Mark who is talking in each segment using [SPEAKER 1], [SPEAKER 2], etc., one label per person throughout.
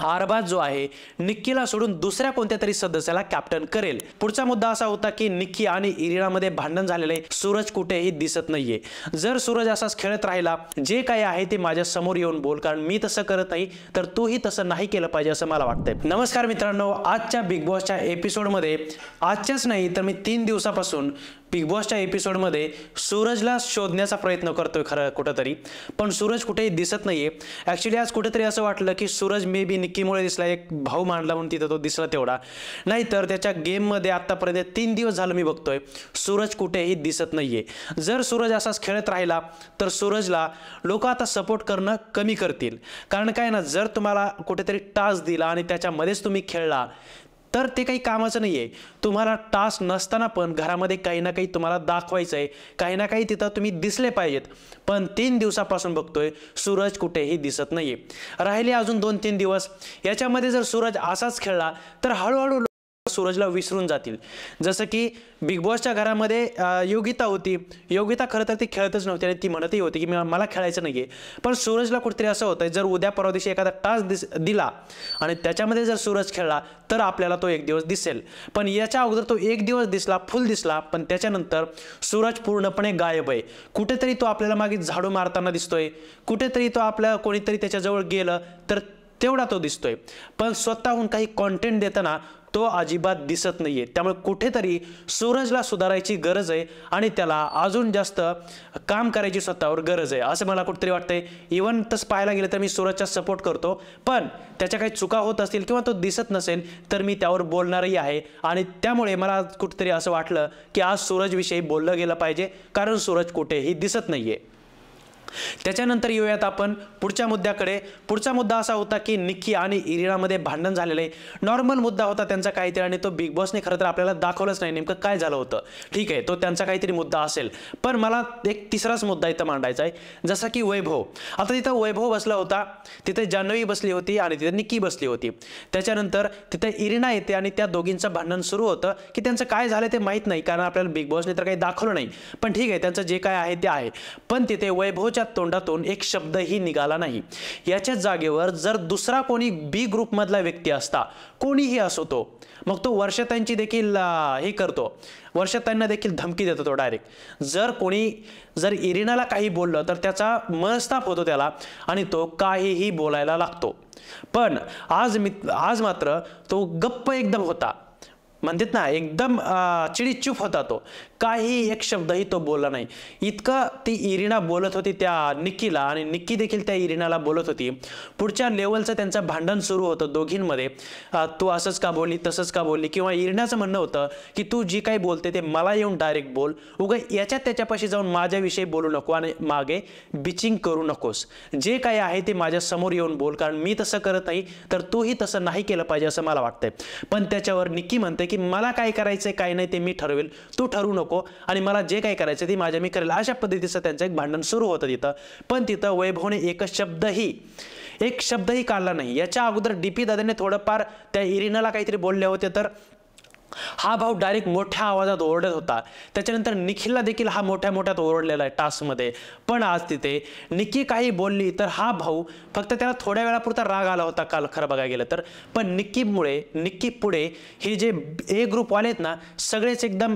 [SPEAKER 1] अरबाज जो आहे निक्कीला सोडून दुसऱ्या कोणत्या तरी सदस्याला कॅप्टन करेल। पुढचा मुद्दा असा होता की निक्की आणि इरिनामध्ये भांडण झालेले सूरज कुठेही दिसत नाहीये। जर सूरज असाच खेळत राहिला, जे काही आहे ते माझ्या समोर येऊन बोल, कारण मी तसं करत नाही तर तूही तसं नाही केलं पाहिजे असं मला वाटतंय। नमस्कार मित्रांनो, आजच्या बिग बॉसच्या एपिसोडमध्ये, आजच्याच नाही तर मी 3 दिवसापासून बिग बॉसच्या एपिसोडमध्ये सूरजला शोधण्याचा प्रयत्न करतोय खरं कुठेतरी, पण सूरज कुठेही दिसत नाहीये। ॲक्च्युली आज कुठेतरी असं वाटलं की सूरज मे बी निक्कीमुळे दिसला, एक भाऊ मांडला म्हणून तिथं तो दिसला तेवढा, नाहीतर त्याच्या गेममध्ये आतापर्यंत 3 दिवस झालं मी बघतोय सूरज कुठेही दिसत नाहीये। जर सूरज असाच खेळत राहिला तर सूरजला लोक आता सपोर्ट करणं कमी करतील, कारण काय ना, जर तुम्हाला कुठेतरी टास्क दिला आणि त्याच्यामध्येच तुम्ही खेळला तर ते काही कामाचं नाही आहे। तुम्हाला टास्क नसताना पण घरामध्ये काही ना काही तुम्हाला दाखवायचं आहे, काही ना काही तिथं तुम्ही दिसले पाहिजेत, पण 3 दिवसापासून बघतोय सूरज कुठेही दिसत नाही आहे। राहिले अजून 2-3 दिवस, याच्यामध्ये जर सूरज असाच खेळला तर हळूहळू सूरजला विसरून जातील। जसं की बिग बॉसच्या घरामध्ये योगिता होती, योगिता खरं तर ती खेळतच नव्हती आणि ती म्हणतही होती की मला खेळायचं नाहीये, पण सूरजला कुठेतरी असं होतंय जर उद्या परवा दिवशी एखादा टास्क दिला आणि त्याच्यामध्ये जर सूरज खेळला तर आपल्याला तो एक दिवस दिसेल, पण याच्या अगोदर तो एक दिवस दिसला, फुल दिसला, पण त्याच्यानंतर सूरज पूर्णपणे गायब आहे। कुठेतरी तो आपल्याला मागे झाडू मारताना दिसतोय, कुठेतरी तो आपल्या कोणीतरी त्याच्याजवळ गेलं तर तेवढा तो दिसतोय, पण स्वतःहून काही कॉन्टेंट देताना तो अजिबात दिसत नाहीये। त्यामुळे कुठेतरी सूरजला सुधारायची गरज आहे आणि त्याला अजून जास्त काम करायची स्वतःवर गरज आहे असं मला कुठेतरी वाटतंय। इवन तसं पाहायला गेलं तर मी सूरजचा सपोर्ट करतो, पण त्याच्या काही चुका होत असतील किंवा तो दिसत नसेल तर मी त्यावर बोलणारही आहे, आणि त्यामुळे मला कुठेतरी असं वाटलं की आज सूरजविषयी बोललं गेलं पाहिजे, कारण सूरज कुठेही दिसत नाहीये। त्याच्यानंतर येऊयात आपण पुढच्या मुद्द्याकडे। पुढचा मुद्दा असा होता की निक्की आणि इरिनामध्ये भांडण झालेले, नॉर्मल मुद्दा होता त्यांचा काहीतरी, आणि तो बिग बॉसने खरं तर आपल्याला दाखवलंच नाही नेमकं काय झालं होतं। ठीक आहे, तो त्यांचा काहीतरी मुद्दा असेल, पण मला एक तिसराच मुद्दा इथं मांडायचा आहे, जसा की वैभव। आता तिथं वैभव बसला होता, तिथे जान्हवी बसली होती आणि तिथे निक्की बसली होती। त्याच्यानंतर तिथे इरिना येते आणि त्या दोघींचं भांडण सुरू होतं की त्यांचं काय झालं ते माहीत नाही, कारण आपल्याला बिग बॉसने तर काही दाखवलं नाही, पण ठीक आहे त्यांचं जे काय आहे ते आहे। पण तिथे वैभवच्या तोंडातून एक शब्दही निघाला नाही। याच्या जागेवर जर दुसरा कोणी बी ग्रुप मधला व्यक्ती असता, कोणीही असो तो, मग तो वर्षाताईंची देखील हे करतो, वर्षाताईंना देखील धमकी देतो तो डायरेक्ट। जर इरिनाला काही बोललं तर त्याचा मनस्ताप होतो त्याला आणि तो काहीही बोलायला लागतो, पण आज मात्र तो गप्प एकदम होता, म्हणतात ना एकदम चिडीचूप होता, तो काही एक शब्दही तो बोलला नाही। इतकं ती इरिना बोलत होती त्या निक्कीला आणि निक्की देखील त्या इरिनाला बोलत होती। पुढच्या लेवलचं त्यांचं भांडण सुरू होतं दोघींमध्ये, तू असंच का बोलली, तसंच का बोलली, किंवा इरिनाचं म्हणणं होतं की तू जी काही बोलते ते मला येऊन डायरेक्ट बोल, उगा याच्यात त्याच्यापाशी जाऊन माझ्याविषयी बोलू नको आणि मागे बिचिंग करू नकोस, जे काही आहे ते माझ्या समोर येऊन बोल, कारण मी तसं करत नाही तर तूही तसं नाही केलं पाहिजे असं मला वाटतंय। पण त्याच्यावर निक्की म्हणते की मला काय करायचंय काय नाही ते मी ठरवेल, तू ठरवू नको, आणि मला जे काही करायचं ते मी करेल, अशा पद्धतीचं त्यांचं एक भांडण सुरू होतं तिथं। पण तिथं वैभवने एक शब्दही काढला नाही। याच्या अगोदर डीपी दादाने थोडंफार त्या इरिनाला काहीतरी बोलले होते, तर हा भाऊ डायरेक्ट मोठ्या आवाजात ओरडत होता। त्याच्यानंतर निखिलला देखील हा मोठ्यात ओरडलेला आहे टास्कमध्ये, पण आज तिथे निक्की काही बोलली तर हा भाऊ फक्त त्याला थोड्या वेळापुरता राग आला होता काल खरं बघायला गेलं तर, पण निक्की पुढे हे जे ए ग्रुपवाले आहेत ना सगळेच एकदम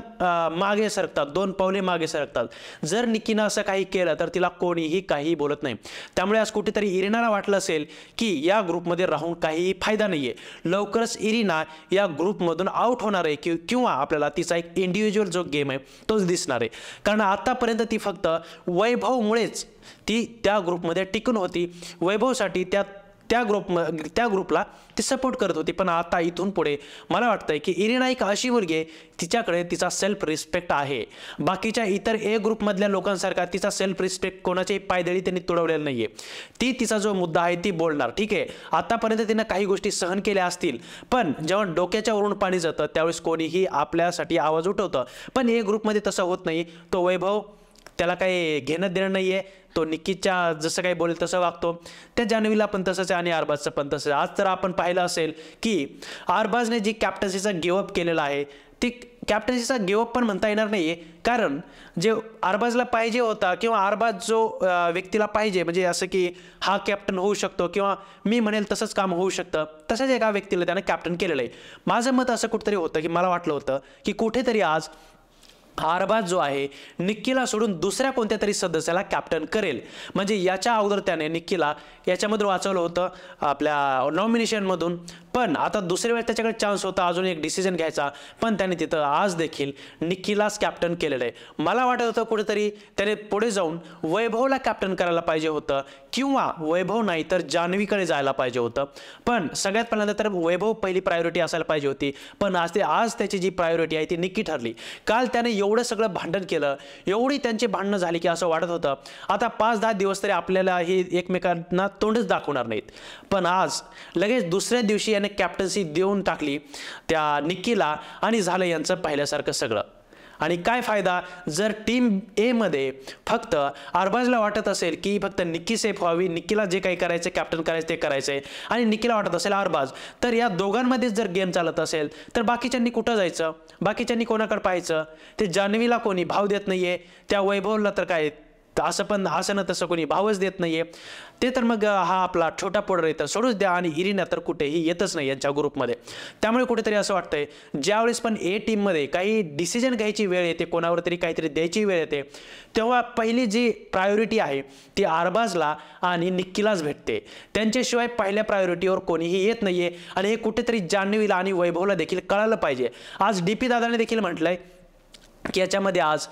[SPEAKER 1] मागे सरकतात, 2 पावले मागे सरकतात। जर निक्कीनं असं काही केलं तर तिला कोणीही काही बोलत नाही। त्यामुळे आज कुठेतरी इरिनाला वाटलं असेल की या ग्रुपमध्ये राहून काही फायदा नाहीये, लवकरच इरिना या ग्रुपमधून आउट होणार किंवा आपल्याला तिचा एक इंडिव्हिज्युअल जो गेम आहे तोच दिसणार आहे, कारण आतापर्यंत ती फक्त वैभवमुळेच ती त्या ग्रुपमध्ये टिकून होती, वैभवसाठी त्या ग्रुपला ती सपोर्ट करत होती। पण आता इथून पुढे मला वाटतंय की इरिना एक अशी मुलगी आहे तिच्याकडे तिचा सेल्फ रिस्पेक्ट आहे, बाकीच्या इतर ए ग्रुपमधल्या लोकांसारखा तिचा सेल्फ रिस्पेक्ट कोणाच्याही पायदळी त्यांनी तुडवलेला नाहीये। ती तिचा जो मुद्दा आहे ती बोलणार, ठीक आहे आतापर्यंत तिनं काही गोष्टी सहन केल्या असतील, पण जेव्हा डोक्याच्या वरून पाणी जातं त्यावेळेस कोणीही आपल्यासाठी आवाज उठवतं, पण ए ग्रुपमध्ये तसं होत नाही। तो वैभव त्याला काही घेणं देणं नाहीये, तो निक्कीच्या जसं काही बोलेल तसं वागतो, त्या जान्हवीला पण तसंच आहे आणि अरबाजचं पण तसंच आहे। आज तर आपण पाहिलं असेल की अरबाजने जी कॅप्टन्सीचा गिव्हअप केलेला आहे ती कॅप्टन्सीचा गिवअप पण म्हणता येणार नाहीये, कारण जे अरबाजला पाहिजे होता किंवा अरबाज जो व्यक्तीला पाहिजे, म्हणजे असं की हा कॅप्टन होऊ शकतो किंवा मी म्हणेल तसंच काम होऊ शकतं, तसंच एका व्यक्तीला त्यानं कॅप्टन केलेलं आहे. माझं मत असं कुठेतरी होतं की मला वाटलं होतं की कुठेतरी आज अरबाज जो आहे निक्कीला सोडून दुसऱ्या कोणत्या तरी सदस्याला कॅप्टन करेल. म्हणजे याच्या अगोदर त्याने निक्कीला याच्यामधून वाचवलं होतं आपल्या नॉमिनेशनमधून, पण आता दुसऱ्या वेळेस त्याच्याकडे चान्स होता अजून एक डिसिजन घ्यायचा, पण त्याने तिथं आज देखील निक्कीलाच कॅप्टन केलेलं आहे. मला वाटत होतं कुठेतरी त्याने पुढे जाऊन वैभवला कॅप्टन करायला पाहिजे होतं किंवा वैभव नाही तर जान्हवीकडे जायला पाहिजे होतं, पण सगळ्यात पहिल्यांदा तर वैभव पहिली प्रायोरिटी असायला पाहिजे होती, पण आज त्याची जी प्रायोरिटी आहे ती निक्की ठरली. काल त्याने एवढं सगळं भांडण केलं, एवढी त्यांची भांडणं झाली की असं वाटत होतं आता 5-10 दिवस तरी आपल्याला हे एकमेकांना तोंडच दाखवणार नाहीत, पण आज लगेच दुसऱ्या दिवशी याने कॅप्टन्सी देऊन टाकली त्या निक्कीला आणि झालं यांचं पाहिल्यासारखं सगळं. आणि काय फायदा जर टीम ए मध्ये फक्त अरबाजला वाटत असेल की फक्त निक्की सेफ व्हावी, निक्कीला जे काही करायचं कॅप्टन करायचं ते करायचंय, आणि निक्कीला वाटत असेल अरबाज, तर या दोघांमध्येच जर गेम चालत असेल तर बाकीच्यांनी कुठं जायचं, बाकीच्यांनी कोणाकडे पाहायचं. ते जान्हवीला कोणी भाव देत नाहीये, त्या वैभवला तर काय असं ना तसं कोणी भावच देत नाहीये, ते तर मग हा आपला छोटा पोडर येतं सोडूच द्या, आणि इरिना तर कुठेही येतच नाही यांच्या ग्रुपमध्ये. त्यामुळे कुठेतरी असं वाटतंय ज्यावेळेस पण ए टीममध्ये काही डिसिजन घ्यायची वेळ येते, कोणावर तरी काहीतरी द्यायची वेळ येते, तेव्हा पहिली जी प्रायोरिटी आहे ती अरबाजला आणि निक्कीलाच भेटते. त्यांच्याशिवाय पहिल्या प्रायोरिटीवर कोणीही येत नाहीये, आणि हे कुठेतरी जान्हवीला आणि वैभवला देखील कळालं पाहिजे. आज डीपी दादाने देखील म्हटलंय की याच्यामध्ये आज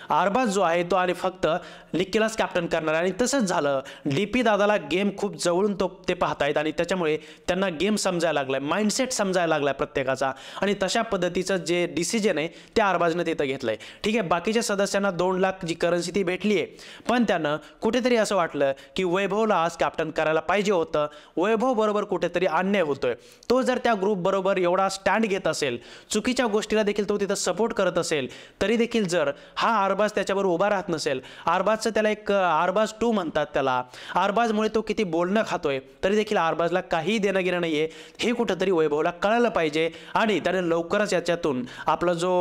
[SPEAKER 1] अरबाज जो आहे तो आणि फक्त निक्कीलाच कॅप्टन करणार, आणि तसंच झालं. डीपी दादाला गेम खूप जवळून ते पाहतायत आणि त्याच्यामुळे त्यांना गेम समजायला लागलाय, माइंडसेट समजायला लागलाय प्रत्येकाचा, आणि तशा पद्धतीचं जे डिसिजन आहे ते अरबाजनं तिथं घेतलंय. ठीक आहे, बाकीच्या सदस्यांना 2 लाख जी करन्सी ती भेटली आहे, पण त्यानं कुठेतरी असं वाटलं की वैभवला आज कॅप्टन करायला पाहिजे होतं. वैभव बरोबर कुठेतरी अन्याय होतोय. तो जर त्या ग्रुप बरोबर एवढा स्टँड घेत असेल, चुकीच्या गोष्टीला देखील तो तिथं सपोर्ट करत असेल, तरी देखील जर हा अरबाज त्याच्याबरोबर उभा राहत नसेल, अरबाजचं त्याला एक अरबाज 2 म्हणतात त्याला, अरबाजमुळे तो किती बोलणं खातोय, तरी देखील अरबाजला काही देणं घेणं नाहीये, हे कुठंतरी वैभवला कळायला पाहिजे, आणि त्याने लवकरच याच्यातून आपला जो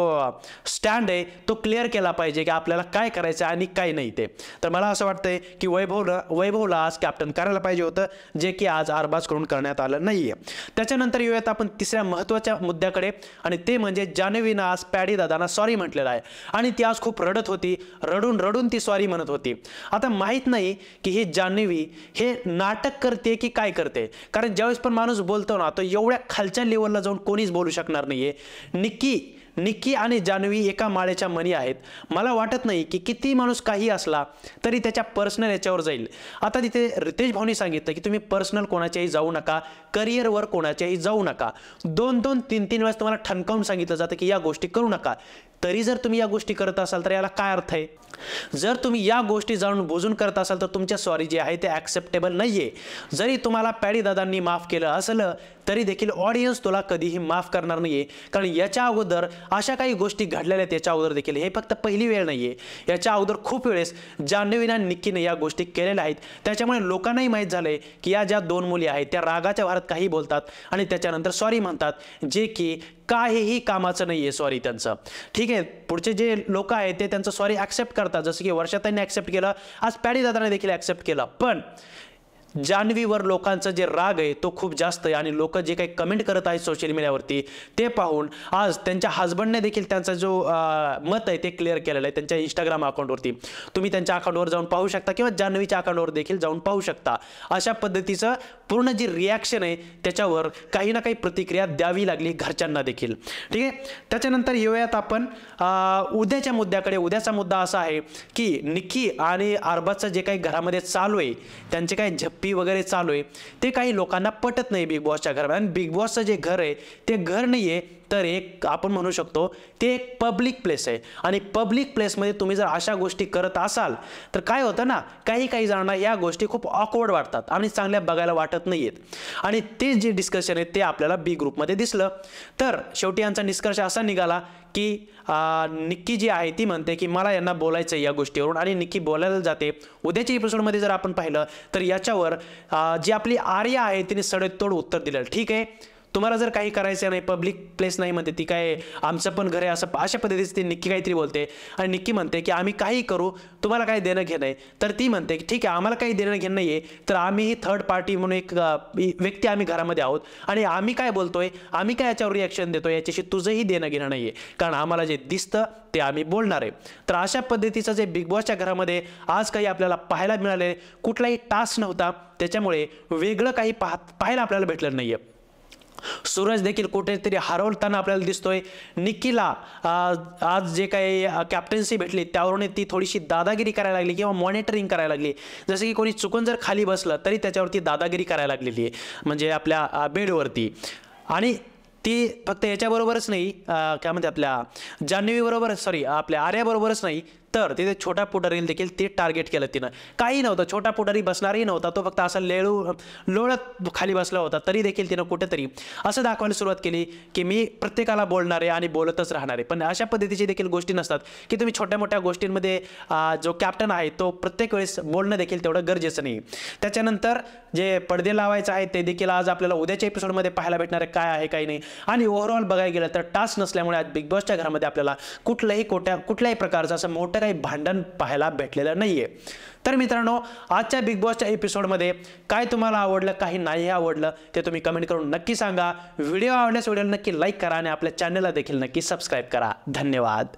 [SPEAKER 1] स्टँड आहे तो क्लिअर केला पाहिजे की आपल्याला काय करायचं आणि काय नाही ते. तर मला असं वाटतंय की वैभवला आज कॅप्टन करायला पाहिजे होतं, जे की आज अरबाजकडून करण्यात आलं नाहीये. त्याच्यानंतर येऊयात आपण तिसऱ्या महत्त्वाच्या मुद्द्याकडे, आणि ते म्हणजे जान्हवीनं आज पॅडी दादांना सॉरी म्हटलेलं आहे, आणि ती आज खूप रडत होती, रडून रडून ती सॉरी म्हणत होती. आता माहित नाही की ही जान्हवी हे नाटक करते की काय करते, कारण ज्यावेळेस पण माणूस बोलतो ना तो एवढ्या खालच्या लेवलला जाऊन कोणीच बोलू शकणार नाहीये. निक्की आणि जान्हवी एका माळेच्या मणी आहेत. मला वाटत नाही की किती माणूस काही असला तरी त्याच्या पर्सनल याच्यावर जाईल. आता तिथे रितेश भाऊनी सांगितलं की तुम्ही पर्सनल कोणाच्याही जाऊ नका, करिअरवर कोणाच्याही जाऊ नका. 2-2, 3-3 वेळेस तुम्हाला ठणकावून सांगितलं जातं की या गोष्टी करू नका, तरी जर तुम्ही या गोष्टी करत असाल तर याला काय अर्थ आहे. जर तुम्ही या गोष्टी जाणून बुजून करत असाल तर तुमच्या सॉरी जे आहे ते ॲक्सेप्टेबल नाहीये. जरी तुम्हाला पॅडी दादांनी माफ केलं असलं तरी देखील ऑडियन्स तुला कधीही माफ करणार नाहीये, कारण याच्या अगोदर अशा काही गोष्टी घडलेल्या आहेत. याच्या अगोदर देखील हे फक्त पहिली वेळ नाहीये, याच्या अगोदर खूप वेळेस जान्हवीने आणि निक्कीने या गोष्टी केलेल्या आहेत. त्याच्यामुळे लोकांनाही माहीत झालंय की या ज्या 2 मुली आहेत त्या रागाच्या भारत काही बोलतात आणि त्याच्यानंतर सॉरी म्हणतात, जे की काहीही कामाचं नाहीये सॉरी त्यांचं. ठीक आहे, पुढचे जे लोक आहेत ते त्यांचं सॉरी ॲक्सेप्ट करतात, जसं की वर्षाताईंनी ॲक्सेप्ट केलं, आज पॅडी दादाने देखील ॲक्सेप्ट केलं. पण जान्हवीवर लोकांचा जे राग आहे तो खूप जास्त आहे, आणि लोक जे काही कमेंट करत आहेत सोशल मीडियावरती ते पाहून आज त्यांच्या हजबंडने देखील त्यांचा जो मत आहे ते क्लिअर केलेलं आहे त्यांच्या इंस्टाग्राम अकाउंटवरती. तुम्ही त्यांच्या अकाउंटवर जाऊन पाहू शकता किंवा जान्हवीच्या अकाउंटवर देखील जाऊन पाहू शकता. अशा पद्धतीचं पूर्ण जी रिॲक्शन आहे त्याच्यावर काही ना काही प्रतिक्रिया द्यावी लागली घरच्यांना देखील. ठीक आहे, त्याच्यानंतर येऊयात आपण उद्याच्या मुद्द्याकडे. उद्याचा मुद्दा असा आहे की निक्की आणि अरबाजचं जे काही घरामध्ये चालू आहे, त्यांचे काही झप्पी वगैरे चालू आहे, ते काही लोकांना पटत नाही बिग बॉसच्या घरामध्ये. आणि बिग बॉसचं जे घर आहे ते घर नाही आहे, तर एक आपण म्हणू शकतो ते एक पब्लिक प्लेस आहे, आणि पब्लिक प्लेसमध्ये तुम्ही जर अशा गोष्टी करत असाल तर काय होतं ना, काही जणांना या गोष्टी खूप ऑकवर्ड वाटतात आणि चांगल्या बघायला वाटत नाहीयेत, आणि ते जे डिस्कशन आहे ते आपल्याला बी ग्रुपमध्ये दिसलं. तर शेवटी यांचा निष्कर्ष असा निघाला की निक्की जी आहे ती म्हणते की मला यांना बोलायचं आहे या गोष्टीवरून, आणि निक्की बोलायला जाते. उद्याच्या एपिसोडमध्ये जर आपण पाहिलं तर याच्यावर जी आपली आर्या आहे तिने सडेतोड उत्तर दिलं. ठीक आहे, तुम्हाला जर काही करायचं नाही, पब्लिक प्लेस नाही म्हणते ती, काय आमचं पण घर आहे असं अशा पद्धतीचं ती निक्की काहीतरी बोलते. आणि निक्की म्हणते की आम्ही काही करू, तुम्हाला काही देणं घेणं आहे. तर ती म्हणते की ठीक आहे, आम्हाला काही देणं घेणं नाही आहे, तर आम्ही ही थर्ड पार्टी म्हणून एक व्यक्ती आम्ही घरामध्ये आहोत आणि आम्ही काय बोलतोय, आम्ही काय याच्यावर रिॲक्शन देतोय याच्याशी तुझंही देणं घेणं नाही आहे, कारण आम्हाला जे दिसतं ते आम्ही बोलणार आहे. तर अशा पद्धतीचं जे बिग बॉसच्या घरामध्ये आज काही आपल्याला पाहायला मिळाले, कुठलाही टास्क नव्हता, त्याच्यामुळे वेगळं काही पाहायला आपल्याला भेटलं नाहीये. सूरज देखील कुठेतरी हरवताना आपल्याला दिसतोय. निक्कीला आज जे काही कॅप्टन्सी भेटली त्यावरून ती थोडीशी दादागिरी करायला लागली किंवा मॉनिटरिंग करायला लागली. जसं की कोणी चुकून जर खाली बसलं तरी त्याच्यावरती दादागिरी करायला लागलेली आहे, म्हणजे आपल्या बेडवरती. आणि ती फक्त याच्याबरोबरच नाही, काय म्हणते आपल्या जान्हवीबरोबर, सॉरी आपल्या आर्याबरोबरच नाही, तर तिथे छोटा पुढारीला देखील ते टार्गेट केलं तिनं. काही नव्हतं, छोटा पुढारी बसणारही नव्हता, तो फक्त असा लोळत खाली बसला होता, तरी देखील तिनं कुठेतरी असं दाखवायला सुरुवात केली की मी प्रत्येकाला बोलणार आहे आणि बोलतच राहणार आहे. पण अशा पद्धतीची देखील गोष्टी नसतात की तुम्ही छोट्या मोठ्या गोष्टींमध्ये जो कॅप्टन आहे तो प्रत्येक वेळेस बोलणं देखील तेवढं गरजेचं नाही. त्याच्यानंतर जे पडदे लावायचं आहे ते देखील आज आपल्याला उद्याच्या एपिसोडमध्ये पाहायला भेटणार आहे, काय आहे काही नाही. आणि ओव्हरऑल बघायला गेलं तर टास्क नसल्यामुळे आज बिग बॉसच्या घरामध्ये आपल्याला कुठल्याही प्रकारचं असं मोठं काही भांडण पाहायला भेटलेलं नाहीये. तर मित्रांनो, आजच्या बिग बॉसच्या एपिसोडमध्ये काय तुम्हाला आवडलं, काही नाही आवडलं ते तुम्ही कमेंट करून नक्की सांगा. व्हिडिओ आवडल्यास व्हिडिओला नक्की लाईक करा आणि आपल्या चॅनलला देखील नक्की सबस्क्राईब करा. धन्यवाद.